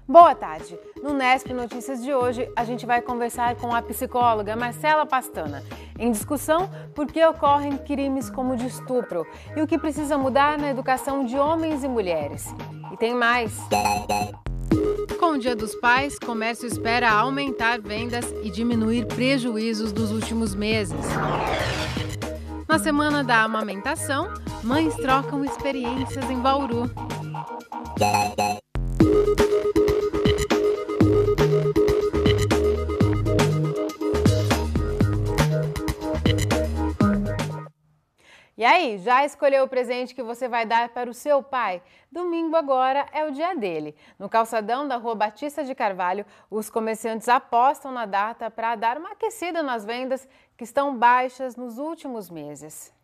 Boa tarde! No Nesp Notícias de hoje, a gente vai conversar com a psicóloga Marcela Pastana. Em discussão, por que ocorrem crimes como o de estupro e o que precisa mudar na educação de homens e mulheres. E tem mais! Com o Dia dos Pais, o comércio espera aumentar vendas e diminuir prejuízos dos últimos meses. Na semana da amamentação, mães trocam experiências em Bauru. E aí, já escolheu o presente que você vai dar para o seu pai? Domingo agora é o dia dele. No calçadão da Rua Batista de Carvalho, os comerciantes apostam na data para dar uma aquecida nas vendas que estão baixas nos últimos meses.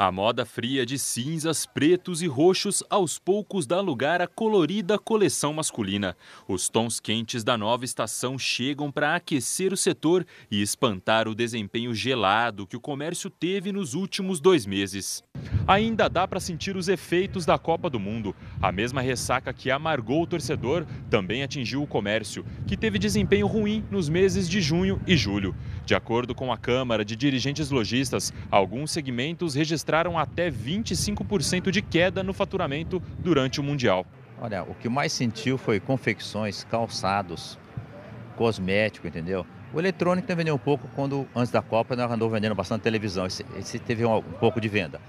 A moda fria de cinzas, pretos e roxos aos poucos dá lugar à colorida coleção masculina. Os tons quentes da nova estação chegam para aquecer o setor e espantar o desempenho gelado que o comércio teve nos últimos 2 meses. Ainda dá para sentir os efeitos da Copa do Mundo. A mesma ressaca que amargou o torcedor também atingiu o comércio, que teve desempenho ruim nos meses de junho e julho. De acordo com a Câmara de Dirigentes Lojistas, alguns segmentos registraram até 25% de queda no faturamento durante o Mundial. Olha, o que mais sentiu foi confecções, calçados, cosmético, entendeu? O eletrônico também vendeu um pouco antes da Copa, nós andou vendendo bastante televisão, esse teve um pouco de venda.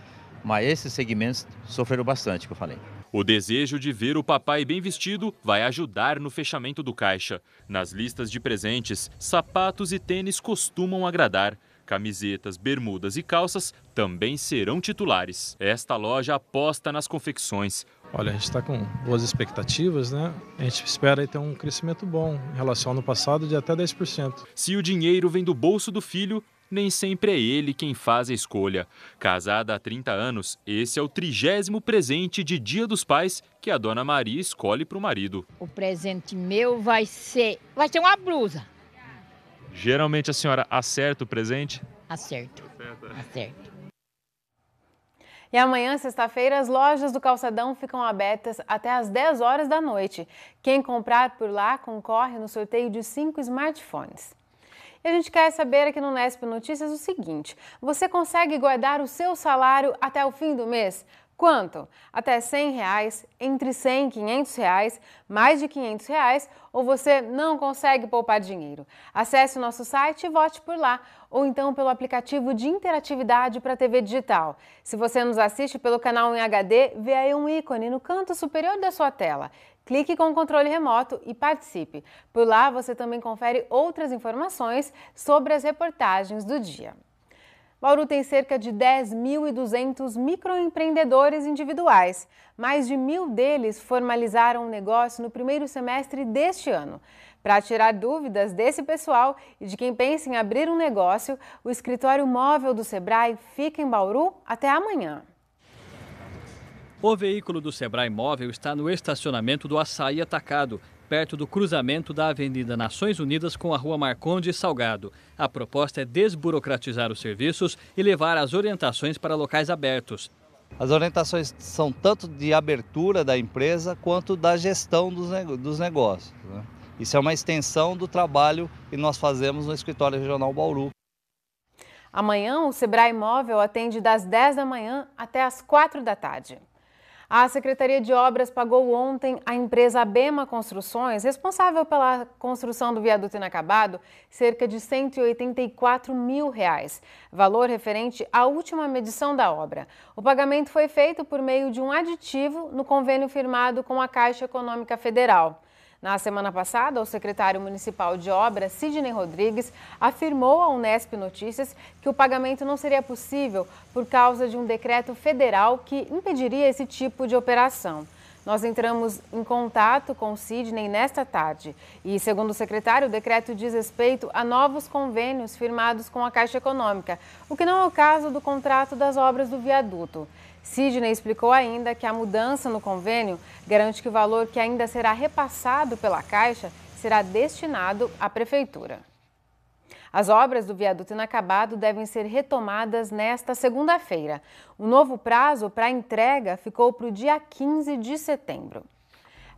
Mas esses segmentos sofreram bastante, que eu falei. O desejo de ver o papai bem vestido vai ajudar no fechamento do caixa. Nas listas de presentes, sapatos e tênis costumam agradar. Camisetas, bermudas e calças também serão titulares. Esta loja aposta nas confecções. Olha, a gente está com boas expectativas, né? A gente espera ter um crescimento bom em relação ao ano passado de até 10%. Se o dinheiro vem do bolso do filho, nem sempre é ele quem faz a escolha. Casada há 30 anos, esse é o 30º presente de Dia dos Pais que a dona Maria escolhe para o marido. O presente meu vai ser uma blusa. Geralmente a senhora acerta o presente? Acerto. E amanhã, sexta-feira, as lojas do Calçadão ficam abertas até às 10 horas da noite. Quem comprar por lá concorre no sorteio de 5 smartphones. E a gente quer saber aqui no Nesp Notícias o seguinte: você consegue guardar o seu salário até o fim do mês? Quanto? Até R$100, entre R$100 e R$500, mais de R$500, ou você não consegue poupar dinheiro? Acesse o nosso site e vote por lá, ou então pelo aplicativo de interatividade para TV digital. Se você nos assiste pelo canal em HD, vê aí um ícone no canto superior da sua tela. Clique com o controle remoto e participe. Por lá você também confere outras informações sobre as reportagens do dia. Bauru tem cerca de 10.200 microempreendedores individuais. Mais de 1.000 deles formalizaram um negócio no primeiro semestre deste ano. Para tirar dúvidas desse pessoal e de quem pensa em abrir um negócio, o escritório móvel do Sebrae fica em Bauru até amanhã. O veículo do Sebrae Móvel está no estacionamento do Açaí Atacado, perto do cruzamento da Avenida Nações Unidas com a Rua Marcondes Salgado. A proposta é desburocratizar os serviços e levar as orientações para locais abertos. As orientações são tanto de abertura da empresa quanto da gestão dos negócios, né? Isso é uma extensão do trabalho que nós fazemos no Escritório Regional Bauru. Amanhã, o Sebrae Móvel atende das 10 da manhã até as 4 da tarde. A Secretaria de Obras pagou ontem à empresa Abema Construções, responsável pela construção do viaduto inacabado, cerca de R$184 mil, valor referente à última medição da obra. O pagamento foi feito por meio de um aditivo no convênio firmado com a Caixa Econômica Federal. Na semana passada, o secretário municipal de obras, Sidney Rodrigues, afirmou ao Nesp Notícias que o pagamento não seria possível por causa de um decreto federal que impediria esse tipo de operação. Nós entramos em contato com o Sidney nesta tarde e, segundo o secretário, o decreto diz respeito a novos convênios firmados com a Caixa Econômica, o que não é o caso do contrato das obras do viaduto. Sidney explicou ainda que a mudança no convênio garante que o valor que ainda será repassado pela Caixa será destinado à Prefeitura. As obras do viaduto inacabado devem ser retomadas nesta segunda-feira. O novo prazo para a entrega ficou para o dia 15 de setembro.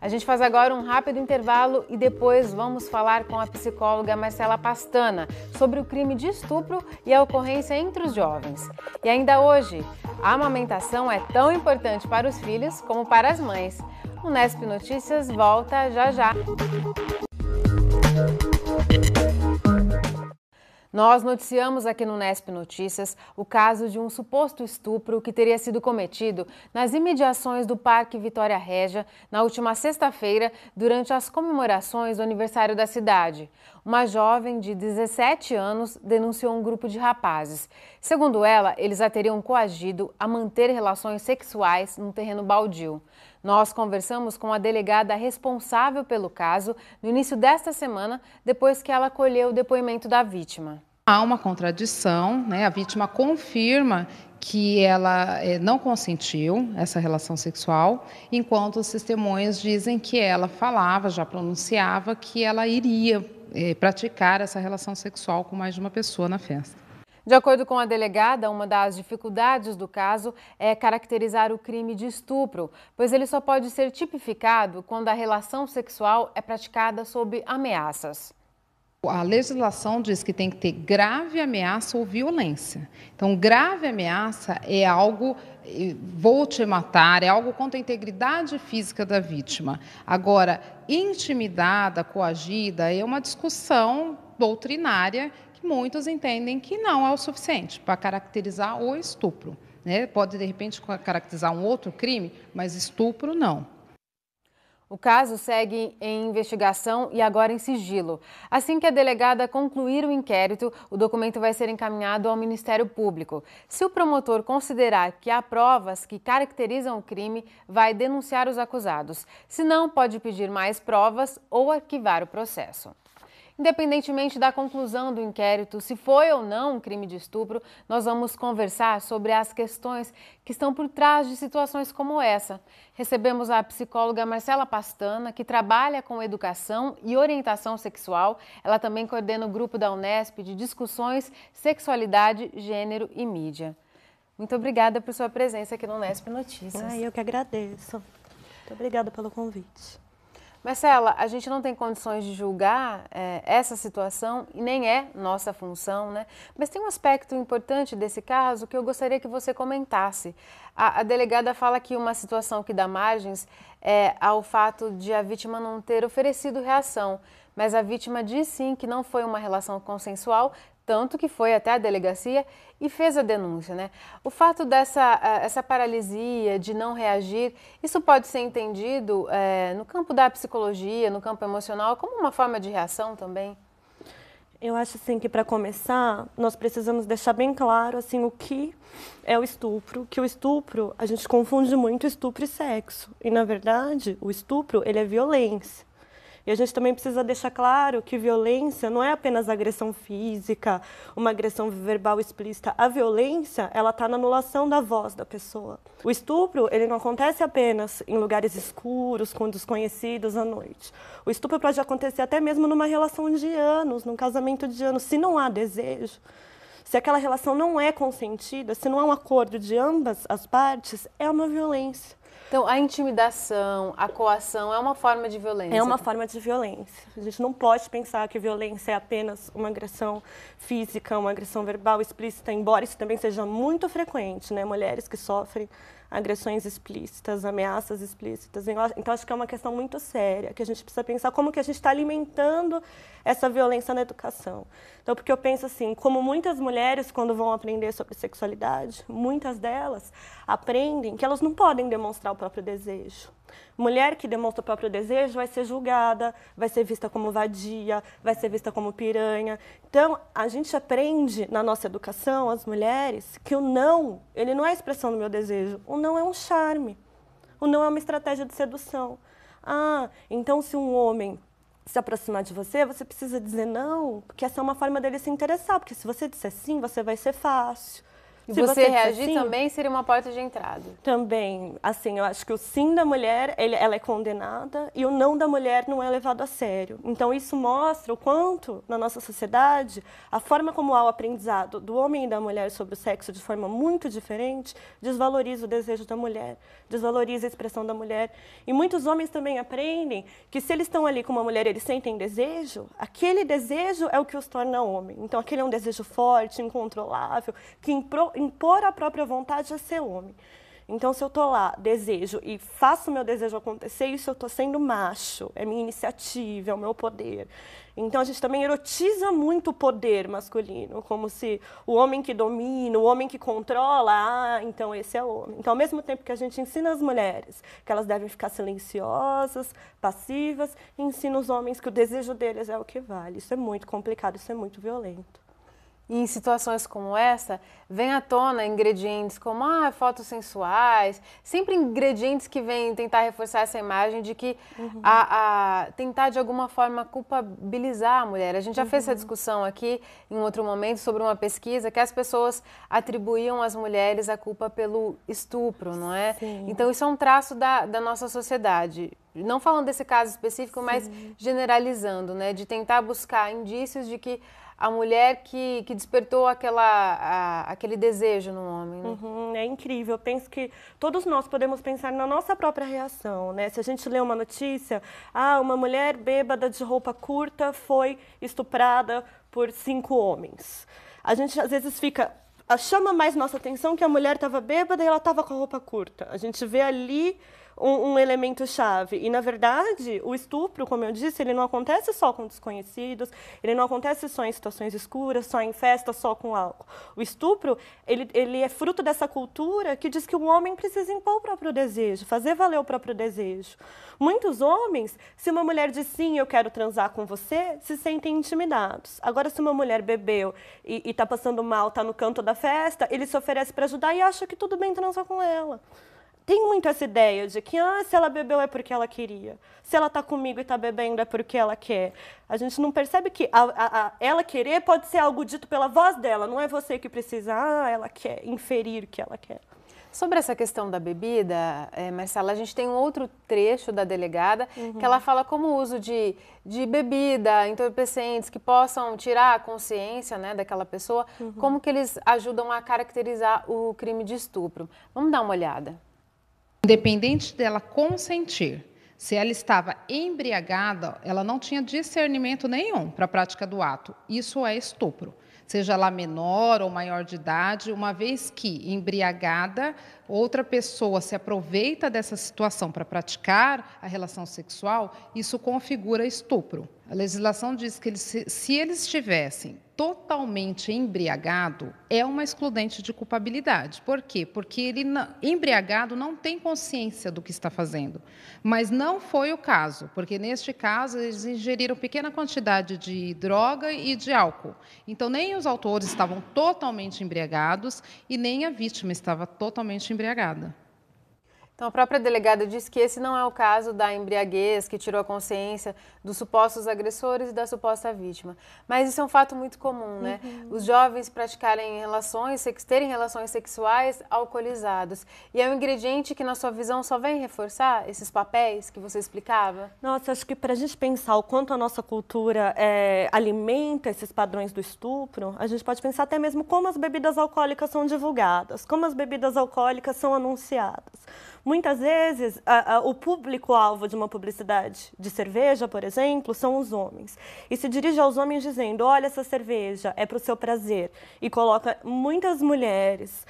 A gente faz agora um rápido intervalo e depois vamos falar com a psicóloga Marcela Pastana sobre o crime de estupro e a ocorrência entre os jovens. E ainda hoje, a amamentação é tão importante para os filhos como para as mães. O Nesp Notícias volta já já. Nós noticiamos aqui no Nesp Notícias o caso de um suposto estupro que teria sido cometido nas imediações do Parque Vitória Régia na última sexta-feira, durante as comemorações do aniversário da cidade. Uma jovem de 17 anos denunciou um grupo de rapazes. Segundo ela, eles a teriam coagido a manter relações sexuais num terreno baldio. Nós conversamos com a delegada responsável pelo caso no início desta semana, depois que ela colheu o depoimento da vítima. Há uma contradição, né? A vítima confirma que ela não consentiu essa relação sexual, enquanto os testemunhas dizem que ela falava, já pronunciava, que ela iria praticar essa relação sexual com mais de uma pessoa na festa. De acordo com a delegada, uma das dificuldades do caso é caracterizar o crime de estupro, pois ele só pode ser tipificado quando a relação sexual é praticada sob ameaças. A legislação diz que tem que ter grave ameaça ou violência. Então, grave ameaça é algo, vou te matar, é algo contra a integridade física da vítima. Agora, intimidada, coagida, é uma discussão doutrinária que muitos entendem que não é o suficiente para caracterizar o estupro, né? Pode, de repente, caracterizar um outro crime, mas estupro não. O caso segue em investigação e agora em sigilo. Assim que a delegada concluir o inquérito, o documento vai ser encaminhado ao Ministério Público. Se o promotor considerar que há provas que caracterizam o crime, vai denunciar os acusados. Se não, pode pedir mais provas ou arquivar o processo. Independentemente da conclusão do inquérito, se foi ou não um crime de estupro, nós vamos conversar sobre as questões que estão por trás de situações como essa. Recebemos a psicóloga Marcela Pastana, que trabalha com educação e orientação sexual. Ela também coordena o grupo da Unesp de discussões, sexualidade, gênero e mídia. Muito obrigada por sua presença aqui no Unesp Notícias. Eu que agradeço. Muito obrigada pelo convite. Marcela, a gente não tem condições de julgar essa situação e nem é nossa função, né? Mas tem um aspecto importante desse caso que eu gostaria que você comentasse. A delegada fala que uma situação que dá margens é ao fato de a vítima não ter oferecido reação, mas a vítima diz sim que não foi uma relação consensual, tanto que foi até a delegacia e fez a denúncia, né? O fato essa paralisia de não reagir, isso pode ser entendido no campo da psicologia, no campo emocional, como uma forma de reação também? Eu acho assim que, para começar, nós precisamos deixar bem claro assim, o que é o estupro, que o estupro, a gente confunde muito estupro e sexo. E, na verdade, o estupro, ele é violência. E a gente também precisa deixar claro que violência não é apenas agressão física, uma agressão verbal explícita. A violência, ela está na anulação da voz da pessoa. O estupro, ele não acontece apenas em lugares escuros, com desconhecidos à noite. O estupro pode acontecer até mesmo numa relação de anos, num casamento de anos, se não há desejo. Se aquela relação não é consentida, se não há um acordo de ambas as partes, é uma violência. Então, a intimidação, a coação é uma forma de violência? É uma forma de violência. A gente não pode pensar que violência é apenas uma agressão física, uma agressão verbal explícita, embora isso também seja muito frequente, né? Mulheres que sofrem agressões explícitas, ameaças explícitas. Então, acho que é uma questão muito séria, que a gente precisa pensar como que a gente está alimentando essa violência na educação. Então, porque eu penso assim, como muitas mulheres, quando vão aprender sobre sexualidade, muitas delas aprendem que elas não podem demonstrar o próprio desejo. Mulher que demonstra o próprio desejo vai ser julgada, vai ser vista como vadia, vai ser vista como piranha. Então, a gente aprende na nossa educação, as mulheres, que o não, ele não é a expressão do meu desejo. O não é um charme. O não é uma estratégia de sedução. Ah, então se um homem se aproximar de você, você precisa dizer não, porque essa é uma forma dele se interessar, porque se você disser sim, você vai ser fácil. E Se você disser reagir sim, também seria uma porta de entrada. também, assim, eu acho que o sim da mulher, ela é condenada e o não da mulher não é levado a sério. Então, isso mostra o quanto, na nossa sociedade, a forma como há o aprendizado do homem e da mulher sobre o sexo de forma muito diferente, desvaloriza o desejo da mulher, desvaloriza a expressão da mulher. E muitos homens também aprendem que se eles estão ali com uma mulher e eles sentem desejo, aquele desejo é o que os torna homem. Então, aquele é um desejo forte, incontrolável, que impor a própria vontade a ser homem. Então, se eu estou lá, desejo, e faço o meu desejo acontecer, isso eu estou sendo macho, é minha iniciativa, é o meu poder. Então, a gente também erotiza muito o poder masculino, como se o homem que domina, o homem que controla, então esse é o homem. Então, ao mesmo tempo que a gente ensina as mulheres que elas devem ficar silenciosas, passivas, ensina os homens que o desejo deles é o que vale. Isso é muito complicado, isso é muito violento. E em situações como essa, vem à tona ingredientes como fotos sensuais, sempre ingredientes que vêm tentar reforçar essa imagem de que tentar de alguma forma culpabilizar a mulher. A gente já fez essa discussão aqui em outro momento sobre uma pesquisa que as pessoas atribuíam às mulheres a culpa pelo estupro, não é? Sim. Então isso é um traço da nossa sociedade. Não falando desse caso específico, mas generalizando, né? De tentar buscar indícios de que a mulher que despertou aquele desejo no homem. Né? É incrível. Eu penso que todos nós podemos pensar na nossa própria reação, né? Se a gente lê uma notícia, uma mulher bêbada de roupa curta foi estuprada por 5 homens. A gente às vezes chama mais nossa atenção que a mulher estava bêbada e ela estava com a roupa curta. A gente vê ali um elemento chave. E, na verdade, o estupro, como eu disse, ele não acontece só com desconhecidos, ele não acontece só em situações escuras, só em festa, só com álcool. O estupro, ele é fruto dessa cultura que diz que o homem precisa impor o próprio desejo, fazer valer o próprio desejo. Muitos homens, se uma mulher diz sim, eu quero transar com você, se sentem intimidados. Agora, se uma mulher bebeu e está passando mal, está no canto da festa, ele se oferece para ajudar e acha que tudo bem transar com ela. Tem muito essa ideia de que se ela bebeu é porque ela queria. Se ela está comigo e está bebendo é porque ela quer. A gente não percebe que ela querer pode ser algo dito pela voz dela. Não é você que precisa, ela quer inferir o que ela quer. Sobre essa questão da bebida, Marcela, a gente tem um outro trecho da delegada que ela fala como o uso de bebida, entorpecentes que possam tirar a consciência, né, daquela pessoa, como que eles ajudam a caracterizar o crime de estupro. Vamos dar uma olhada. Independente dela consentir, se ela estava embriagada, ela não tinha discernimento nenhum para a prática do ato. Isso é estupro. Seja lá menor ou maior de idade, uma vez que embriagada, outra pessoa se aproveita dessa situação para praticar a relação sexual, isso configura estupro. A legislação diz que se eles estivessem totalmente embriagado, é uma excludente de culpabilidade. Por quê? Porque ele, embriagado, não tem consciência do que está fazendo. Mas não foi o caso, porque neste caso eles ingeriram pequena quantidade de droga e de álcool. Então, nem os autores estavam totalmente embriagados e nem a vítima estava totalmente embriagada. Então, a própria delegada disse que esse não é o caso da embriaguez que tirou a consciência dos supostos agressores e da suposta vítima. Mas isso é um fato muito comum, né? Os jovens praticarem terem relações sexuais alcoolizados. E é um ingrediente que, na sua visão, só vem reforçar esses papéis que você explicava? Nossa, acho que para a gente pensar o quanto a nossa cultura alimenta esses padrões do estupro, a gente pode pensar até mesmo como as bebidas alcoólicas são divulgadas, como as bebidas alcoólicas são anunciadas. Muitas vezes, o público-alvo de uma publicidade de cerveja, por exemplo, são os homens. E se dirige aos homens dizendo, olha, essa cerveja é para o seu prazer. E coloca muitas mulheres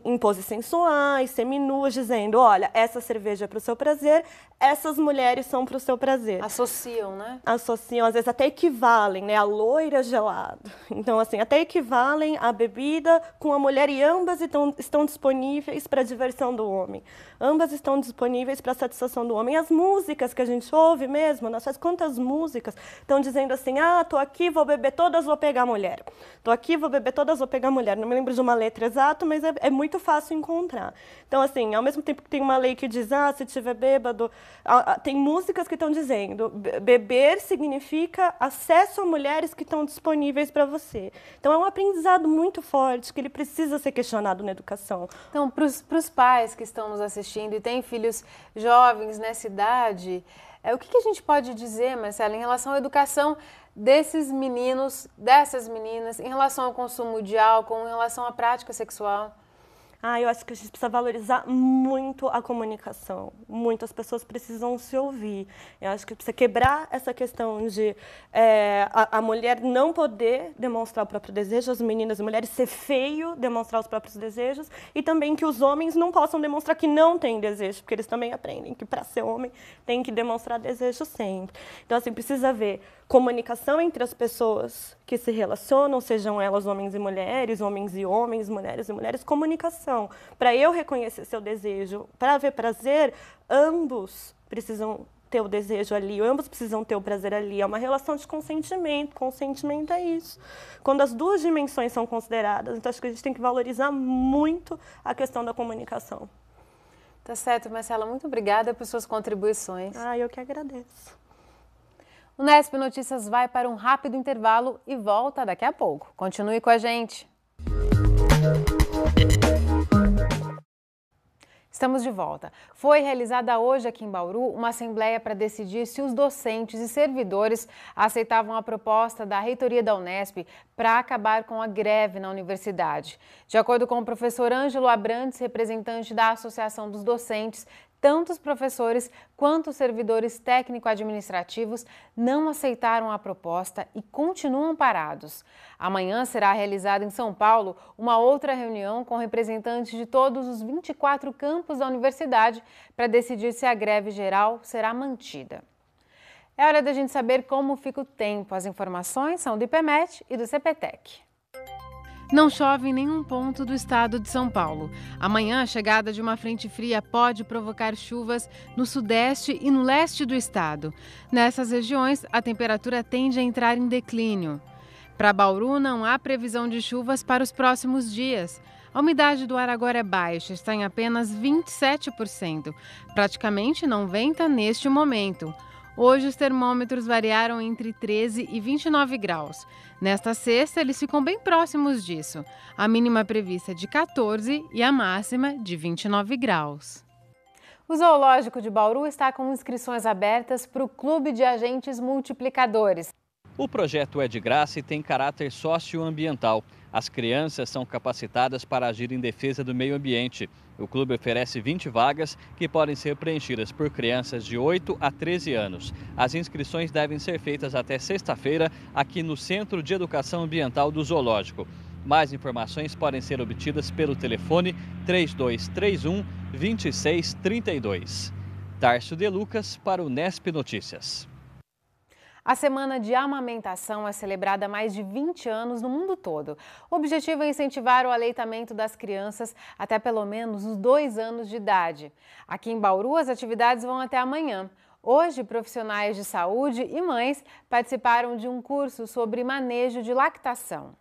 em poses sensuais, seminuas, dizendo, olha, essa cerveja é para o seu prazer, essas mulheres são para o seu prazer. Associam, né? Associam, às vezes até equivalem, né? A loira gelada. Então, assim, até equivalem a bebida com a mulher e ambas estão disponíveis para diversão versão do homem. Ambas estão disponíveis para a satisfação do homem. As músicas que a gente ouve mesmo, quantas músicas estão dizendo assim, tô aqui, vou beber todas, vou pegar mulher. Tô aqui, vou beber todas, vou pegar mulher. Não me lembro de uma letra exata, mas é muito fácil encontrar. Então, assim, ao mesmo tempo que tem uma lei que diz, se tiver bêbado, tem músicas que estão dizendo, beber significa acesso a mulheres que estão disponíveis para você. Então, é um aprendizado muito forte, que ele precisa ser questionado na educação. Então, para os pais que estão nos assistindo e têm filhos jovens nessa idade, o que a gente pode dizer, Marcela, em relação à educação desses meninos, dessas meninas, em relação ao consumo de álcool, em relação à prática sexual? Eu acho que a gente precisa valorizar muito a comunicação. Muitas pessoas precisam se ouvir. Eu acho que precisa quebrar essa questão de a mulher não poder demonstrar o próprio desejo, as meninas e mulheres ser feio demonstrar os próprios desejos, e também que os homens não possam demonstrar que não têm desejo, porque eles também aprendem que para ser homem tem que demonstrar desejo sempre. Então, assim, precisa haver comunicação entre as pessoas que se relacionam, sejam elas homens e mulheres, homens e homens, mulheres e mulheres, comunicação. Para eu reconhecer seu desejo, para haver prazer, ambos precisam ter o desejo ali, ambos precisam ter o prazer ali. É uma relação de consentimento. Consentimento é isso. Quando as duas dimensões são consideradas, então acho que a gente tem que valorizar muito a questão da comunicação. Tá certo, Marcela. Muito obrigada por suas contribuições. Eu que agradeço. O Nesp Notícias vai para um rápido intervalo e volta daqui a pouco. Continue com a gente. Estamos de volta. Foi realizada hoje aqui em Bauru uma assembleia para decidir se os docentes e servidores aceitavam a proposta da reitoria da Unesp para acabar com a greve na universidade. De acordo com o professor Ângelo Abrantes, representante da Associação dos Docentes, tanto os professores quanto os servidores técnico-administrativos não aceitaram a proposta e continuam parados. Amanhã será realizada em São Paulo uma outra reunião com representantes de todos os 24 campos da universidade para decidir se a greve geral será mantida. É hora da gente saber como fica o tempo. As informações são do IPMET e do CPTEC. Não chove em nenhum ponto do estado de São Paulo. Amanhã, a chegada de uma frente fria pode provocar chuvas no sudeste e no leste do estado. Nessas regiões, a temperatura tende a entrar em declínio. Para Bauru, não há previsão de chuvas para os próximos dias. A umidade do ar agora é baixa, está em apenas 27%. Praticamente não venta neste momento. Hoje, os termômetros variaram entre 13 e 29 graus. Nesta sexta, eles ficam bem próximos disso. A mínima prevista é de 14 e a máxima de 29 graus. O Zoológico de Bauru está com inscrições abertas para o Clube de Agentes Multiplicadores. O projeto é de graça e tem caráter socioambiental. As crianças são capacitadas para agir em defesa do meio ambiente. O clube oferece 20 vagas que podem ser preenchidas por crianças de 8 a 13 anos. As inscrições devem ser feitas até sexta-feira aqui no Centro de Educação Ambiental do Zoológico. Mais informações podem ser obtidas pelo telefone 3231-2632. Tárcio de Lucas para o Nesp Notícias. A Semana de Amamentação é celebrada há mais de 20 anos no mundo todo. O objetivo é incentivar o aleitamento das crianças até pelo menos os 2 anos de idade. Aqui em Bauru, as atividades vão até amanhã. Hoje, profissionais de saúde e mães participaram de um curso sobre manejo de lactação.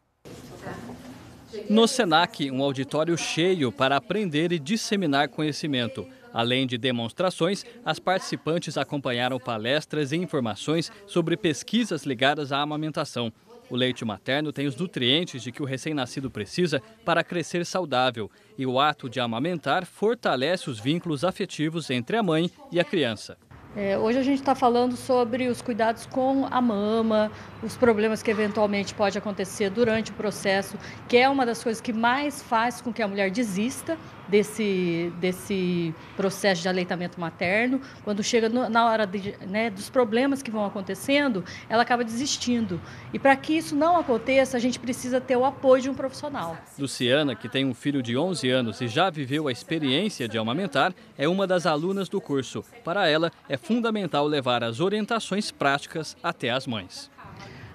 No SENAC, um auditório cheio para aprender e disseminar conhecimento. Além de demonstrações, as participantes acompanharam palestras e informações sobre pesquisas ligadas à amamentação. O leite materno tem os nutrientes de que o recém-nascido precisa para crescer saudável. E o ato de amamentar fortalece os vínculos afetivos entre a mãe e a criança. Hoje a gente está falando sobre os cuidados com a mama, os problemas que eventualmente pode acontecer durante o processo, que é uma das coisas que mais faz com que a mulher desista desse processo de aleitamento materno. Quando chega na hora dos problemas que vão acontecendo, ela acaba desistindo. E para que isso não aconteça, a gente precisa ter o apoio de um profissional. Luciana, que tem um filho de 11 anos e já viveu a experiência de amamentar, é uma das alunas do curso. Para ela, é fundamental levar as orientações práticas até as mães.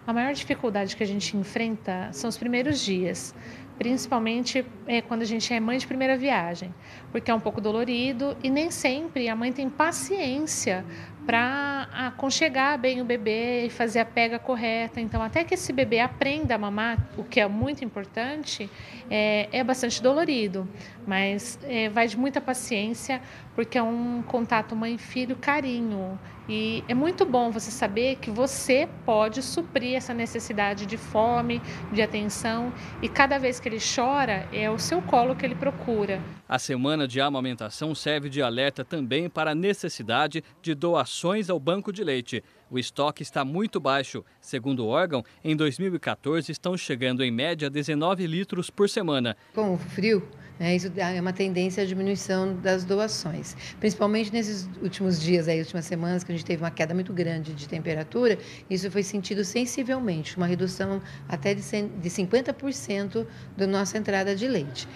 A maior dificuldade que a gente enfrenta são os primeiros dias, principalmente quando a gente é mãe de primeira viagem, porque é um pouco dolorido e nem sempre a mãe tem paciência para aconchegar bem o bebê e fazer a pega correta. Então, até que esse bebê aprenda a mamar, o que é muito importante, é bastante dolorido, mas vai de muita paciência, porque é um contato mãe-filho carinho. E é muito bom você saber que você pode suprir essa necessidade de fome, de atenção, e cada vez que ele chora, é o seu colo que ele procura. A semana de amamentação serve de alerta também para a necessidade de doações ao banco de leite. O estoque está muito baixo. Segundo o órgão, em 2014 estão chegando em média 19 litros por semana. Com o frio, isso é uma tendência à diminuição das doações. Principalmente nesses últimos dias, últimas semanas, que a gente teve uma queda muito grande de temperatura, isso foi sentido sensivelmente, uma redução até de 50% da nossa entrada de leite.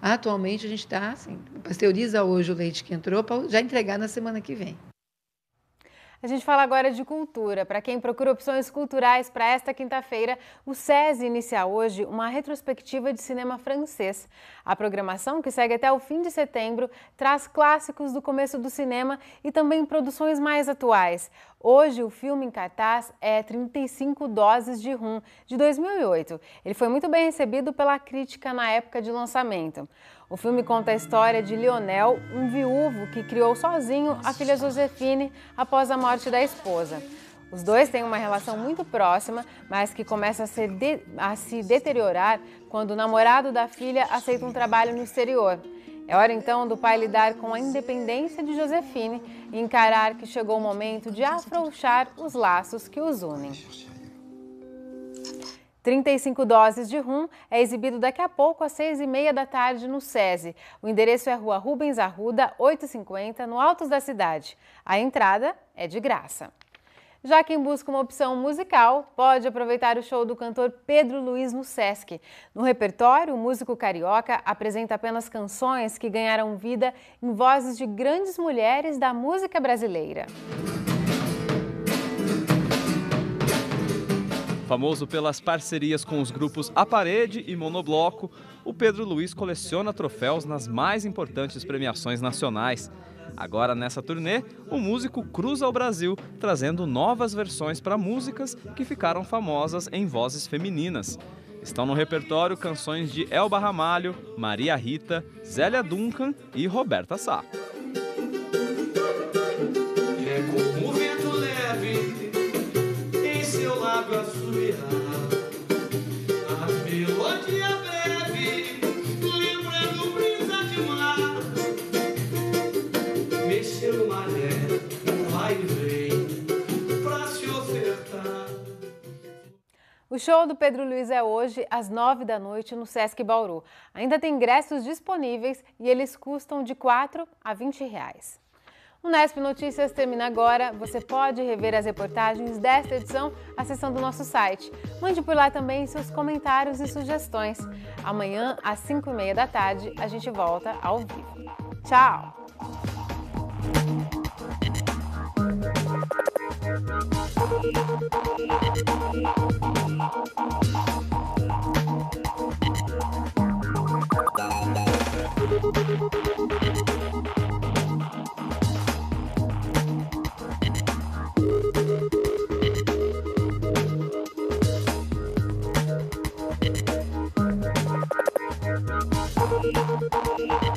Atualmente, a gente está, pasteuriza hoje o leite que entrou para já entregar na semana que vem. A gente fala agora de cultura. Para quem procura opções culturais para esta quinta-feira, o SESI inicia hoje uma retrospectiva de cinema francês. A programação, que segue até o fim de setembro, traz clássicos do começo do cinema e também produções mais atuais. Hoje, o filme em cartaz é 35 Doses de Rum, de 2008. Ele foi muito bem recebido pela crítica na época de lançamento. O filme conta a história de Lionel, um viúvo que criou sozinho a filha Josefine após a morte da esposa. Os dois têm uma relação muito próxima, mas que começa a se deteriorar quando o namorado da filha aceita um trabalho no exterior. É hora então do pai lidar com a independência de Josefine e encarar que chegou o momento de afrouxar os laços que os unem. 35 Doses de Rum é exibido daqui a pouco às 6h30 da tarde no SESI. O endereço é Rua Rubens Arruda, 850, no Altos da cidade. A entrada é de graça. Já quem busca uma opção musical pode aproveitar o show do cantor Pedro Luiz no Sesc. No repertório, o músico carioca apresenta apenas canções que ganharam vida em vozes de grandes mulheres da música brasileira. Famoso pelas parcerias com os grupos A Parede e Monobloco, o Pedro Luiz coleciona troféus nas mais importantes premiações nacionais. Agora, nessa turnê, o músico cruza o Brasil, trazendo novas versões para músicas que ficaram famosas em vozes femininas. Estão no repertório canções de Elba Ramalho, Maria Rita, Zélia Duncan e Roberta Sá. É como o vento leve em seu lábio assobiar, a melodia breve, lembrando brisa de mar, mexer no maré, vai e vem, pra se ofertar. O show do Pedro Luiz é hoje, às 9 da noite, no Sesc Bauru. Ainda tem ingressos disponíveis e eles custam de R$4 a R$20. O Nesp Notícias termina agora. Você pode rever as reportagens desta edição acessando o nosso site. Mande por lá também seus comentários e sugestões. Amanhã, às 5h30 da tarde, a gente volta ao vivo. Tchau! Thank you.